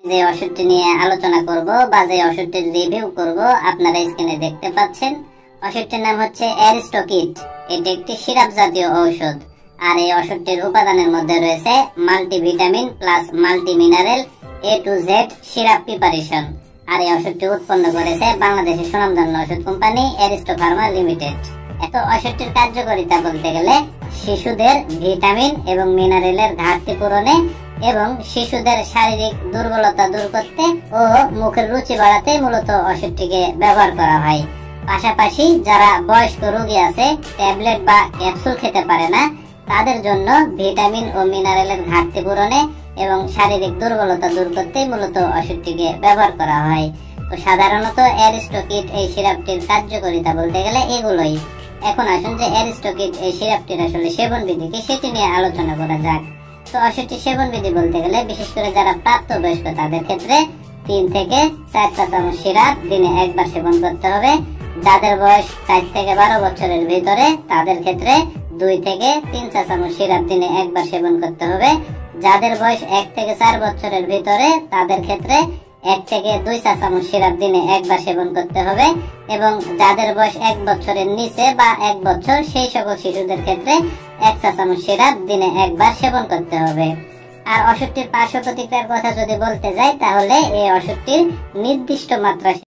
যে ওষুধটি নিয়ে আলোচনা করব বা যে ওষুধটির রিভিউ করব আপনারা স্ক্রিনে দেখতে পাচ্ছেন। ওষুধটির নাম হচ্ছে অ্যারিস্টোকিট। এটি একটি সিরাপ জাতীয় ঔষধ। আর এই ওষুধটির উপাদানের মধ্যে রয়েছে multivitamin plus multi mineral A to Z syrup preparation. আর এই ওষুধটি উৎপন্ন করেছে বাংলাদেশের সুনামধন্য ওষুধ কোম্পানি অ্যারিস্টো ফার্মা লিমিটেড। এত ওষুধটির কার্যকারিতা বলতে গেলে শিশুদের ভিটামিন এবং মিনারেলের ঘাটতি পূরণে এবং শিশুদের শারীরিক দুর্বলতা দূর করতে ও মুখের রুচি বাড়াতে মূলত ওষুধটিকে ব্যবহার করা হয়। পাশাপাশি যারা বয়স্ক রোগী আছে, ট্যাবলেট বা ক্যাপসুল খেতে পারে না, তাদের জন্য ভিটামিন ও মিনারেলের ঘাটতি পূরণে এবং শারীরিক দুর্বলতা দূর করতে মূলত ওষুধটিকে ব্যবহার করা হয়। তো সাধারণত অ্যারিস্টোকিট এই সিরাপটির কার্যকারিতা বলতে গেলে এগুলোই। এখন আসুন যে অ্যারিস্টোকিট এই সিরাপটির আসলে সেবন বিধি কি সেটি নিয়ে আলোচনা করা যাক। তো ওষুধটির সেবন বিধি বলতে গেলে বিশেষ করে যারা প্রাপ্তবয়স্ক তাদের ক্ষেত্রে 3 থেকে 4 চা চামচ সিরাপ দিনে একবার সেবন করতে হবে। যাদের বয়স 4 থেকে 12 বছরের ভিতরে তাদের ক্ষেত্রে 2 থেকে 3 চা চামচ সিরাপ দিনে একবার সেবন করতে হবে। যাদের বয়স 1 থেকে 4 বছরের ভিতরে তাদের ক্ষেত্রে 1 থেকে 2 চা চামচ সিরাপ দিনে একবার সেবন করতে হবে এবং যাদের বয়স 1 বছরের নিচে বা 1 বছর সেই সকল শিশুদের ক্ষেত্রে 1 চা চামচ সিরাপ দিনে একবার সেবন করতে হবে। আর ওষুধটির পার্শ্ব প্রতিক্রিয়ার কথা যদি বলতে যাই তাহলে এই ওষুধটির নির্দিষ্ট মাত্রা